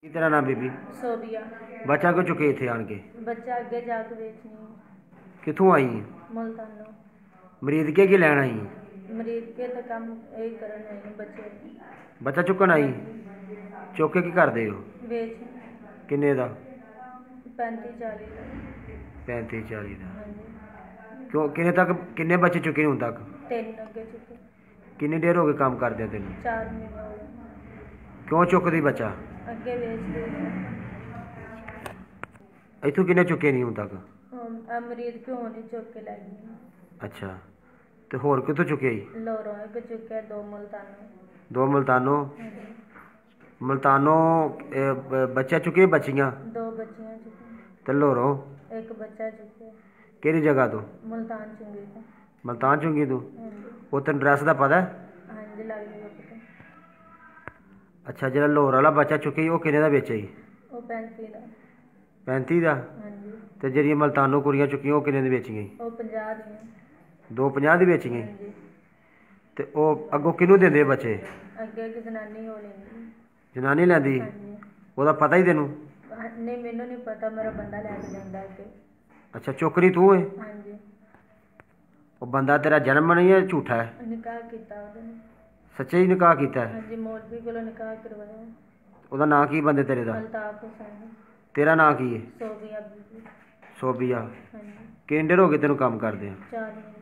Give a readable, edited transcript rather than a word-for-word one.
तेरा नाम बीबी? सोबिया। बच्चा क्यों चुके इतने आन के? बच्चा अगे जाके बेचनी। कितों आई? मुल्तानों। मरीज के लैन आई? मरीज के तो काम यही करन आई बच्चे। बच्चा चुकन आई? चुक के की करदे हो? बेच। किन्ने दा? 35-40 का। 35-40 का। हाँ जी। क्यों किन्ने बच्चे चुके हुण तक? 3 अगे चुके। किन्नी देर हो गई काम करदे तेन? 4 महीने हो गए। क्यों चुकदी बच्चा? अगे बेच दे। इथों किन्ने चुके नहीं हुण तक? मरीज क्यों नहीं चुक के लाई। अच्छा, तो होर कितों चुके? लोरों एक चुके, 2 मुल्तानों। 2 मुल्तानों? मुल्तानों बच्चा चुके बच्चियां? 2 बच्चियां चुके। ते लोरों? एक बच्चा चुके। केड़ी जगह तो? मुल्तान चुंगी तो। मुल्तान चुंगी तू? हाँ जी। वो तेन ड्रैस का पता है? हाँ जी, लग जाएगा पता। अच्छा, जो लाहौर वाला बच्चा चुके वो किन्ने दा बेचे? वो 35 का। 35 का? हाँ जी। तो जी मुल्तानों कुड़ियाँ चुकियां वो किन्ने दी बेचियां? वो 50 दी। 250 दी बेचियां? हाँ जी। तो वो अगों किनू देंदे बच्चे? अगे एक जनानी हो लेंदी। जनानी लैंदी? हाँ जी। ओहदा पता ही तेनू? नहीं, मैनू नहीं पता, मेरा बंदा लैके जांदा अगे। अच्छा, चुकनी तू है? हाँ जी। वो बंदा तेरा जन्म नहीं है, झूठा है? निकाह किया उसने। सच्चे ही निकाह किया है? हाँ जी, मौलवी को निकाह करवाया। ਉਹਦਾ ਨਾਂ ਕੀ ਬੰਦੇ ਤੇਰੇ ਦਾ? अल्ताफ हुसैन। ਤੇਰਾ ਨਾਂ ਕੀ ਹੈ? सोबिया बीबी। ਸੋਬੀਆ। हाँ जी। ਕਿੰਨੇ ਦਿਨ ਹੋ ਗਏ ਤੈਨੂੰ ਕੰਮ ਕਰਦੇ ਆ? 4 महीने।